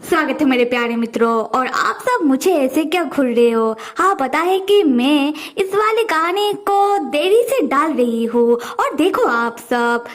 स्वागत है मेरे प्यारे मित्रों। और आप सब मुझे ऐसे क्या घूर रहे हो? हाँ, पता है कि मैं इस वाली कहानी को देरी से डाल रही हूँ। और देखो आप सब,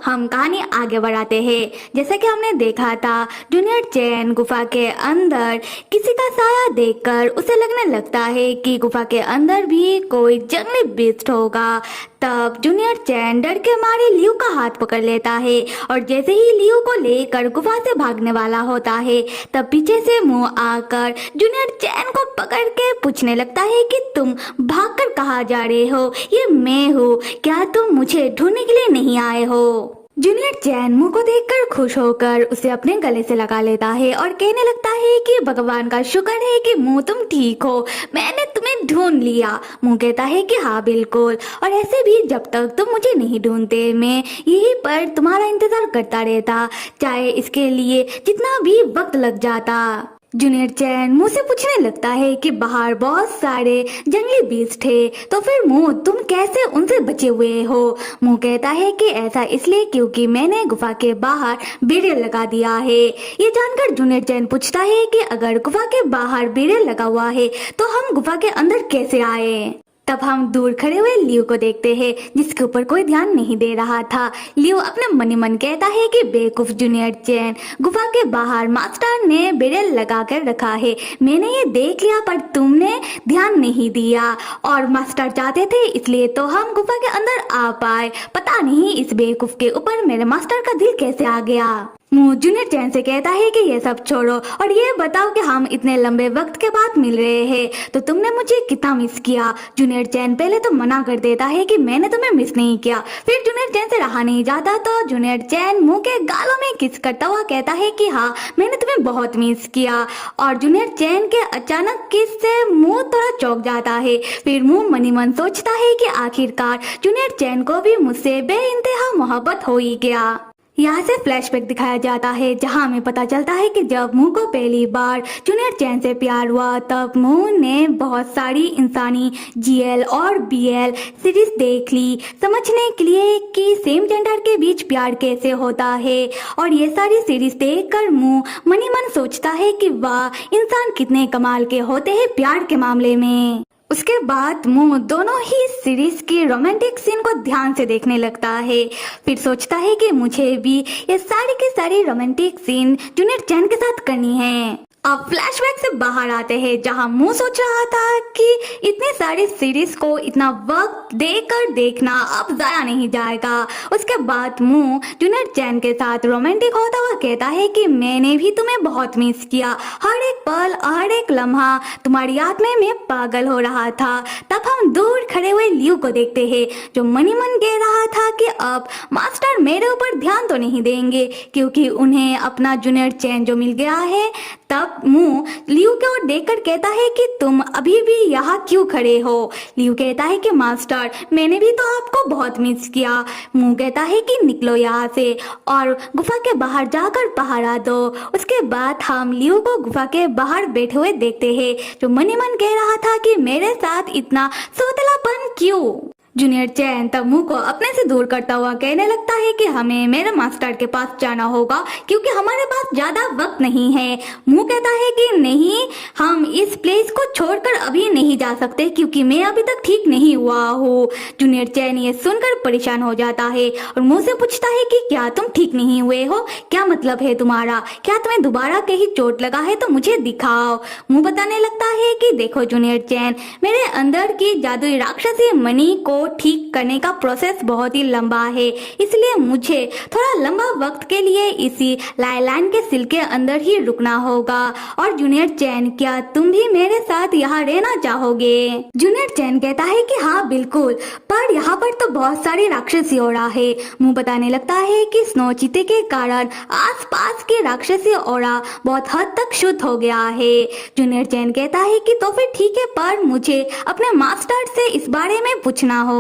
हम कहानी आगे बढ़ाते हैं। जैसा कि हमने देखा था, जूनियर चैन गुफा के अंदर किसी का साया देखकर उसे लगने लगता है कि गुफा के अंदर भी कोई जंगली बीस्ट होगा। तब जूनियर चैन डर के मारे लियू का हाथ पकड़ लेता है और जैसे ही लियू को लेकर गुफा से भागने वाला होता है, तब पीछे से मुंह आकर जूनियर चैन को पकड़ के पूछने लगता है कि तुम भागकर कहाँ जा रहे हो? ये मैं हूँ, क्या तुम मुझे ढूंढने के लिए नहीं आए हो? जूनियर चैन मुंह को देखकर खुश होकर उसे अपने गले से लगा लेता है और कहने लगता है कि भगवान का शुक्र है कि मुंह तुम ठीक हो, मैंने तुम्हें ढूंढ लिया। मुंह कहता है कि हाँ बिल्कुल, और ऐसे भी जब तक तुम मुझे नहीं ढूंढते मैं यहीं पर तुम्हारा इंतजार करता रहता, चाहे इसके लिए जितना भी वक्त लग जाता। जूनियर चैन मुंह से पूछने लगता है कि बाहर बहुत सारे जंगली बीस्ट थे, तो फिर मुंह तुम कैसे उनसे बचे हुए हो? मुंह कहता है कि ऐसा इसलिए क्योंकि मैंने गुफा के बाहर बैरियर लगा दिया है। ये जानकर जूनियर चैन पूछता है कि अगर गुफा के बाहर बैरियर लगा हुआ है तो हम गुफा के अंदर कैसे आए? तब हम दूर खड़े हुए लियू को देखते हैं, जिसके ऊपर कोई ध्यान नहीं दे रहा था। लियू अपने मन ही मन कहता है कि बेवकूफ जूनियर चैन, गुफा के बाहर मास्टर ने बैरियर लगा कर रखा है, मैंने ये देख लिया पर तुमने ध्यान नहीं दिया, और मास्टर चाहते थे इसलिए तो हम गुफा के अंदर आ पाए। पता नहीं इस बेवकूफ के ऊपर मेरे मास्टर का दिल कैसे आ गया। मुंह जूनियर चैन से कहता है कि ये सब छोड़ो और ये बताओ कि हम इतने लंबे वक्त के बाद मिल रहे हैं, तो तुमने मुझे कितना मिस किया? जूनियर चैन पहले तो मना कर देता है कि मैंने तुम्हें मिस नहीं किया, फिर जूनियर चैन से रहा नहीं जाता तो जूनियर चैन मुंह के गालों में किस करता हुआ कहता है कि हाँ मैंने तुम्हें बहुत मिस किया। और जूनियर चैन के अचानक किस से मुंह थोड़ा चौंक जाता है। फिर मुंह मनी मन सोचता है कि आखिरकार जूनियर चैन को भी मुझसे बेइंतहा मोहब्बत हो ही गया। यहाँ से फ्लैशबैक दिखाया जाता है, जहाँ हमें पता चलता है कि जब मुंह को पहली बार जूनियर चैन से प्यार हुआ तब मुंह ने बहुत सारी इंसानी जीएल और बीएल सीरीज देख ली, समझने के लिए कि सेम जेंडर के बीच प्यार कैसे होता है। और ये सारी सीरीज देखकर मुंह मनी मन सोचता है कि वाह, इंसान कितने कमाल के होते हैं प्यार के मामले में। उसके बाद मुंह दोनों ही सीरीज के रोमांटिक सीन को ध्यान से देखने लगता है, फिर सोचता है कि मुझे भी ये सारी की सारी रोमांटिक सीन जूनियर चैन के साथ करनी है। अब फ्लैशबैक से बाहर आते हैं, जहां मुंह सोच रहा था कि इतनी सारी सीरीज को इतना वक्त देकर देखना अब जाया नहीं जाएगा। उसके बाद मुंह जूनियर चैन के साथ रोमांटिक होता हुआ कहता है कि मैंने भी तुम्हें बहुत मिस किया, हर एक पल हर एक लम्हा तुम्हारी याद में मैं पागल हो रहा था। तब हम दूर खड़े हुए लियू को देखते हैं, जो मनी मन कह रहा था कि अब मास्टर मेरे ऊपर ध्यान तो नहीं देंगे क्योंकि उन्हें अपना जूनियर चैन जो मिल गया है। तब मुंह लियू की ओर देखकर कहता है कि तुम अभी भी यहाँ क्यों खड़े हो? लियू कहता है कि मास्टर मैंने भी तो आपको बहुत मिस किया। मुंह कहता है कि निकलो यहाँ से और गुफा के बाहर जाकर पहरा दो। उसके बाद हम लियू को गुफा के बाहर बैठे हुए देखते हैं, जो मनी मन कह रहा था कि मेरे साथ इतना सोतलापन क्यों? जूनियर चैन तब मुंह को अपने से दूर करता हुआ कहने लगता है कि हमें मेरे मास्टर के पास जाना होगा क्योंकि हमारे पास ज्यादा वक्त नहीं है। मुंह कहता है कि नहीं, हम इस प्लेस को छोड़कर अभी नहीं जा सकते क्योंकि मैं अभी तक ठीक नहीं हुआ हूँ। जूनियर चैन ये सुनकर परेशान हो जाता है और मुंह से पूछता है कि क्या तुम ठीक नहीं हुए हो? क्या मतलब है तुम्हारा? क्या तुम्हें दोबारा कहीं चोट लगा है तो मुझे दिखाओ। मुंह बताने लगता है कि देखो जूनियर चैन, मेरे अंदर की जादुई राक्षसी मनी को ठीक करने का प्रोसेस बहुत ही लंबा है, इसलिए मुझे थोड़ा लंबा वक्त के लिए इसी लाइलाइन के सिल के अंदर ही रुकना होगा। और जूनियर चैन, क्या तुम भी मेरे साथ यहाँ रहना चाहोगे? जूनियर चैन कहता है कि हाँ बिल्कुल, पर यहाँ पर तो बहुत सारी राक्षसी ओरा है। मुंह बताने लगता है कि स्नो चीते के कारण आसपास के राक्षसी ओरा बहुत हद तक शुद्ध हो गया है। जूनियर चैन कहता है कि तो फिर ठीक है, पर मुझे अपने मास्टर से इस बारे में पूछना होगा।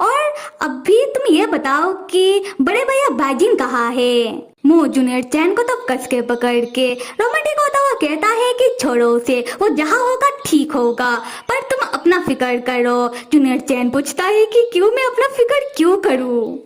और अभी तुम ये बताओ कि बड़े भैया बाइजिन कहाँ है? मुंह जूनियर चैन को तो कस के पकड़ के रोमांटिक होता हुआ कहता है कि छोड़ो उसे, वो जहाँ होगा ठीक होगा, पर तुम अपना फिक्र करो। जूनियर चैन पूछता है कि क्यों, मैं अपना फिक्र क्यों करूँ?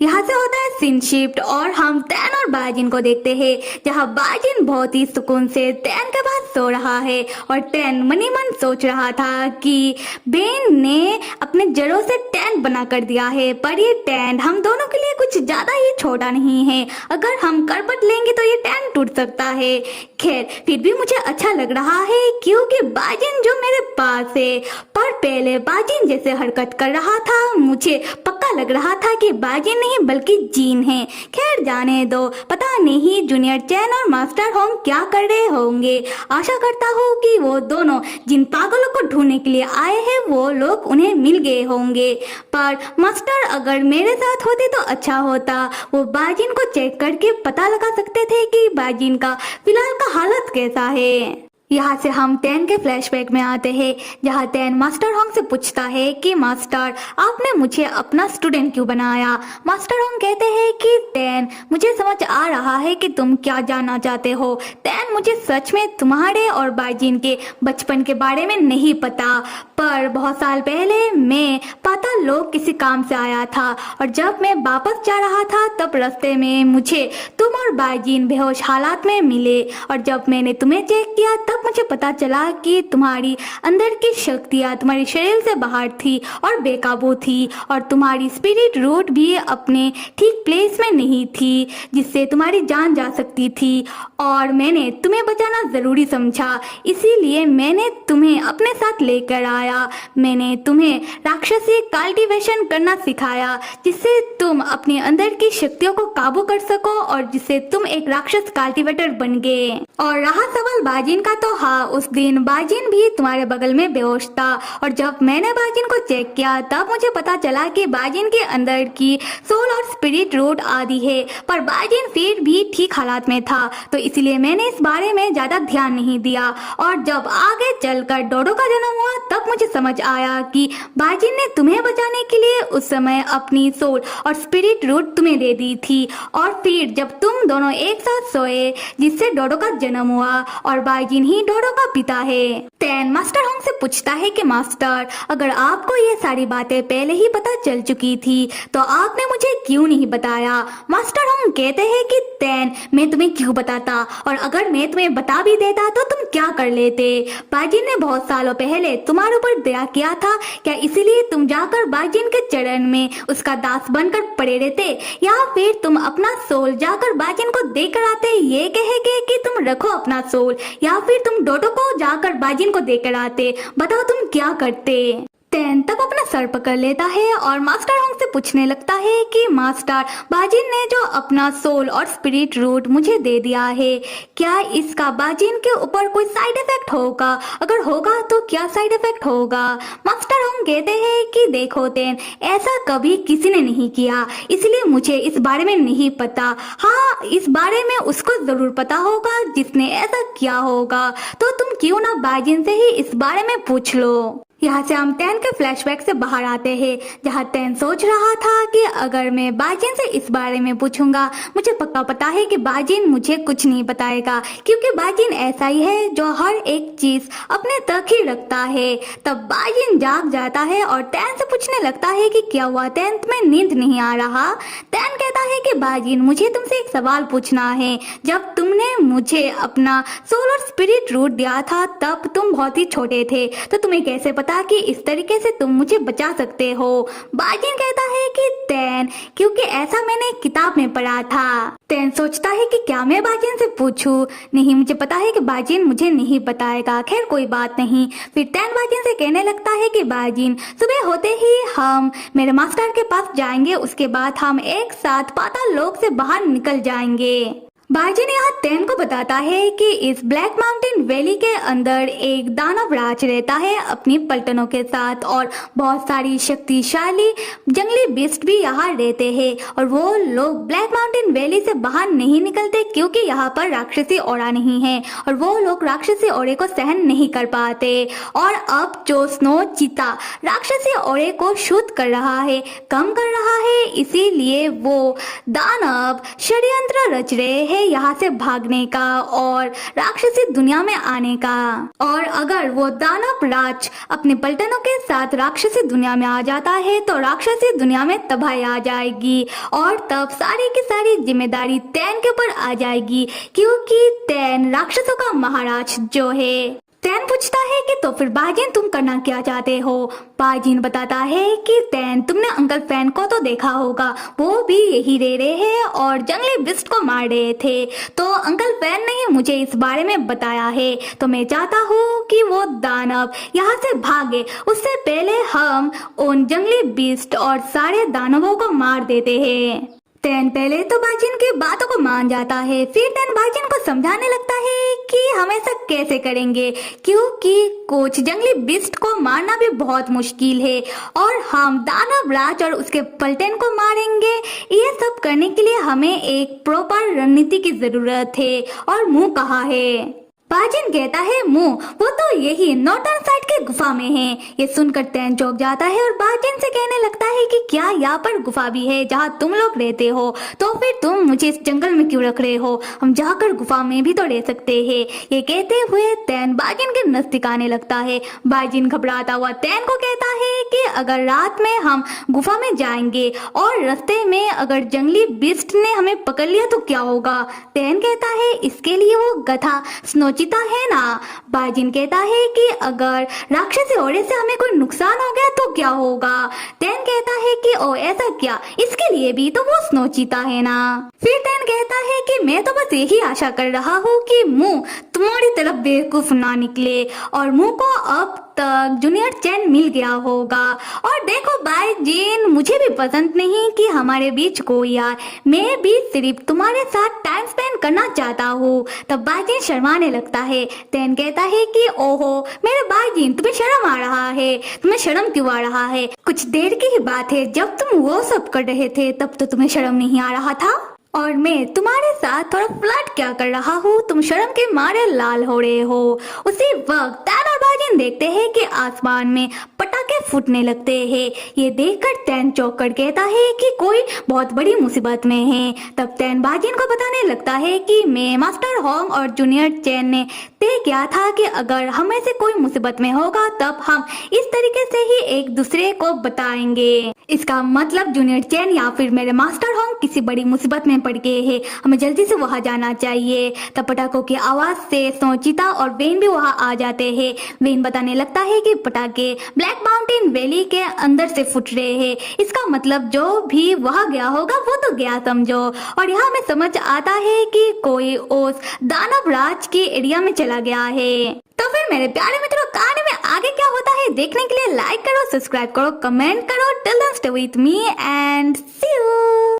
यहाँ से होता है सीन शिफ्ट और हम टैन और बाजिन को देखते हैं, जहाँ बाजिन बहुत ही सुकून से टैन के पास सो रहा है और टैन मनी मन सोच रहा था कि बेन ने अपने जड़ों से टैन बना कर दिया है, पर ये टैन हम दोनों के लिए कुछ ज्यादा ही छोटा नहीं है। अगर हम करवट लेंगे तो ये टैन टूट सकता है। खैर, फिर भी मुझे अच्छा लग रहा है क्योंकि बाजिन जो मेरे पास है, पर पहले बाजिन जैसे हरकत कर रहा था, मुझे पक्का लग रहा था कि बाजिन नहीं बल्कि जीन है। खैर जाने दो, पता नहीं जूनियर चैन और मास्टर होंग क्या कर रहे होंगे। आशा करता हूँ कि वो दोनों जिन पागलों को ढूंढने के लिए आए हैं वो लोग उन्हें मिल गए होंगे, पर मास्टर अगर मेरे साथ होते तो अच्छा होता। वो बाजिन को चेक करके पता लगा सकते थे कि बाजिन का फिलहाल का हालत कैसा है। यहाँ से हम टैन के फ्लैशबैक में आते हैं, जहाँ टैन मास्टर होंग से पूछता है कि मास्टर, आपने मुझे अपना स्टूडेंट क्यों बनाया। मास्टर होंग कहते हैं कि टैन, मुझे समझ आ रहा है कि तुम क्या जानना चाहते हो। टैन, मुझे सच में तुम्हारे और बाजिन के बचपन के बारे में नहीं पता, पर बहुत साल पहले मैं पाताल लोक किसी काम से आया था और जब मैं वापस जा रहा था तब रास्ते में मुझे तुम और बाजिन बेहोश हालात में मिले और जब मैंने तुम्हें चेक किया तब मुझे पता चला कि तुम्हारी अंदर की शक्तियाँ तुम्हारे शरीर से बाहर थी और बेकाबू थी और तुम्हारी स्पिरिट रूट भी अपने ठीक प्लेस में नहीं थी जिससे तुम्हारी जान जा सकती थी और मैंने तुम्हें बचाना जरूरी समझा, इसीलिए मैंने तुम्हें अपने साथ लेकर आया। मैंने तुम्हें राक्षसी कल्टीवेशन करना सिखाया जिससे तुम अपने अंदर की शक्तियों को काबू कर सको और जिससे तुम एक राक्षस कल्टीवेटर बन गए। और रहा सवाल बाजिन का, तो हाँ, उस दिन बाजिन भी तुम्हारे बगल में बेहोश था और जब मैंने बाजिन को चेक किया तब मुझे पता चला कि बाजिन के अंदर की सोल और स्पिरिट रूट आदि है, पर बाजिन फिर भी ठीक हालात में था, तो इसलिए मैंने इस बारे में ज्यादा ध्यान नहीं दिया। और जब आगे चलकर डोडो का जन्म हुआ तब मुझे समझ आया कि बाजिन ने तुम्हें बचाने के लिए उस समय अपनी सोल और स्पिरिट रूट तुम्हें दे दी थी और फिर जब तुम दोनों एक साथ सोए जिससे डोडो का जन्म हुआ और बाजिन ही डोडो का पिता है। टैन मास्टर होंग से पूछता है कि मास्टर, अगर आपको ये सारी बातें पहले ही पता चल चुकी थी तो आपने मुझे क्यों नहीं बताया। मास्टर होंग कहते हैं कि टैन, मैं तुम्हें क्यों बताता, और अगर मैं तुम्हें बता भी देता तो तुम क्या कर लेते। बाजिन ने बहुत सालों पहले तुम्हारे ऊपर दया किया था, क्या इसीलिए तुम जाकर बाजिन के चरण में उसका दास बनकर पड़े रहते, या फिर तुम अपना सोल जाकर बाजिन को देकर आते ये कहे कि तुम रखो अपना सोल, या फिर तुम डोडो को जाकर बाजिन को देकर आते। बताओ तुम क्या करते। टैन तब अपना सर पकड़ लेता है और मास्टर होंग से पूछने लगता है कि मास्टर, बाजिन ने जो अपना सोल और स्पिरिट रूट मुझे दे दिया है, क्या इसका बाजिन के ऊपर कोई साइड इफेक्ट होगा, अगर होगा तो क्या साइड इफेक्ट होगा। मास्टर होंग कहते हैं कि देखो टैन, ऐसा कभी किसी ने नहीं किया, इसलिए मुझे इस बारे में नहीं पता। हाँ, इस बारे में उसको जरूर पता होगा जिसने ऐसा किया होगा, तो तुम क्यों ना बाजिन से ही इस बारे में पूछ लो। यहाँ से हम टैन के फ्लैशबैक से बाहर आते हैं, जहाँ टैन सोच रहा था कि अगर मैं बाजिन से इस बारे में पूछूंगा मुझे पक्का पता है कि बाजिन मुझे कुछ नहीं बताएगा, क्योंकि बाजिन ऐसा ही है जो हर एक चीज अपने तक ही रखता है। तब बाजिन जाग जाता है और टैन से पूछने लगता है कि क्या हुआ टैन, तुम्हें नींद नहीं आ रहा। टैन कहता है कि बाजिन, मुझे तुमसे एक सवाल पूछना है। जब तुमने मुझे अपना सोल और स्पिरिट रूट दिया था तब तुम बहुत ही छोटे थे, तो तुम्हें कैसे पता कि इस तरीके से तुम मुझे बचा सकते हो। बाजिन कहता है कि टैन, क्योंकि ऐसा मैंने किताब में पढ़ा था। टैन सोचता है कि क्या मैं बाजिन से पूछूं, नहीं, मुझे पता है कि बाजिन मुझे नहीं बताएगा। खैर कोई बात नहीं। फिर टैन बाजिन से कहने लगता है कि बाजिन, सुबह होते ही हम मेरे मास्टर के पास जाएंगे, उसके बाद हम एक साथ पाताल लोक से बाहर निकल जाएंगे। बाजिन यहाँ टैन को बताता है कि इस ब्लैक माउंटेन वैली के अंदर एक दानव राज रहता है अपनी पलटनों के साथ, और बहुत सारी शक्तिशाली जंगली बीस्ट भी यहाँ रहते हैं और वो लोग ब्लैक माउंटेन वैली से बाहर नहीं निकलते क्योंकि यहाँ पर राक्षसी ओरा नहीं है और वो लोग राक्षसी ओरे को सहन नहीं कर पाते। और अब जो स्नो चीता राक्षसी ओरे को शुद्ध कर रहा है, कम कर रहा है, इसीलिए वो दानव षड्यंत्र रच रहे हैं है यहाँ से भागने का और राक्षसी दुनिया में आने का। और अगर वो दानव राज अपने पलटनों के साथ राक्षसी दुनिया में आ जाता है तो राक्षसी दुनिया में तबाही आ जाएगी और तब सारी की सारी जिम्मेदारी तैन के ऊपर आ जाएगी, क्योंकि तैन राक्षसों का महाराज जो है। तैन पूछता है कि तो फिर बाजिन तुम करना क्या चाहते हो। बाजिन बताता है कि तैन तुमने अंकल फैन को तो देखा होगा, वो भी यही रह रहे हैं और जंगली बिस्ट को मार रहे थे। तो अंकल फैन ने ही मुझे इस बारे में बताया है, तो मैं चाहता हूँ कि वो दानव यहाँ से भागे, उससे पहले हम उन जंगली बिस्ट और सारे दानवों को मार देते हैं। तैन पहले तो बाजिन की बातों को मान जाता है, फिर तैन बाजिन को समझाने लगता है कि हम ऐसा कैसे करेंगे, क्योंकि कुछ जंगली बिस्ट को मारना भी बहुत मुश्किल है और हम दानव राज और उसके पलटन को मारेंगे। ये सब करने के लिए हमें एक प्रॉपर रणनीति की जरूरत है। और मुंह कहाँ है? बाजिन कहता है मुंह, वो तो यही नॉर्टन साइड के गुफा में है। ये सुनकर तैन चौंक जाता है और बाजिन से कहने लगता है कि क्या यहाँ पर गुफा भी है जहाँ तुम लोग रहते हो, तो फिर तुम मुझे इस जंगल में क्यों रख रहे हो, हम जाकर गुफा में भी तो रह सकते हैं। ये कहते हुए तैन बाजिन के नजदीक आने लगता है। बाजिन घबराता हुआ तैन को कहता है कि अगर रात में हम गुफा में जाएंगे और रास्ते में अगर जंगली बिस्ट ने हमें पकड़ लिया तो क्या होगा। तैन कहता है इसके लिए वो गधा स्नोचिता है ना। बाजिन कहता है कि अगर राक्षसी ओड़े से हमें कोई नुकसान हो गया तो क्या होगा। तैन कहता है कि ओ ऐसा क्या, इसके लिए भी तो वो स्नोचिता है ना। फिर तैन कहता है कि मैं तो बस यही आशा कर रहा हूँ कि मुंह तुम्हारी तरफ बेवकूफ ना निकले और मुंह को अब तक जूनियर चैन मिल गया होगा। और देखो बाजिन, मुझे भी पसंद नहीं कि हमारे बीच कोई आए, मैं भी सिर्फ तुम्हारे साथ टाइम स्पेंड करना चाहता हूँ। तब बाजिन शर्माने लगता है। तैन कहता है कि ओहो मेरे बाजिन, तुम्हें शर्म आ रहा है, तुम्हें शर्म क्यों आ रहा है? कुछ देर की ही बात है, जब तुम वो सब कर रहे थे तब तो तुम्हें शर्म नहीं आ रहा था और मैं तुम्हारे साथ थोड़ा फ्लर्ट क्या कर रहा हूँ, तुम शर्म के मारे लाल हो रहे हो। उसी वक्त तैन और बाजिन देखते हैं कि आसमान में पटाखे फूटने लगते हैं। ये देखकर तैन चौंक कर कहता है कि कोई बहुत बड़ी मुसीबत में है। तब तैन बाजिन को बताने लगता है कि मैं मास्टर होंग और जूनियर चैन ने तय किया था कि अगर हमें से कोई मुसीबत में होगा तब हम इस तरीके से ही एक दूसरे को बताएंगे। इसका मतलब जूनियर चैन या फिर मेरे मास्टर होंग किसी बड़ी मुसीबत में पड़ गए हैं, हमें जल्दी से वहां जाना चाहिए। तब पटाखों की आवाज से स्नोचिता और वेन भी वहां आ जाते हैं। वेन बताने लगता है कि पटाखे ब्लैक माउंटेन वैली के अंदर से फुट रहे हैं, इसका मतलब जो भी वहां गया होगा वो तो गया समझो। और यहाँ हमें समझ आता है कि कोई उस दानव राज के एरिया में चला गया है। तो फिर मेरे प्यारे मित्रों, कहानी में आगे क्या होता है देखने के लिए लाइक करो, सब्सक्राइब करो, कमेंट करो। Till then stay with me and see you.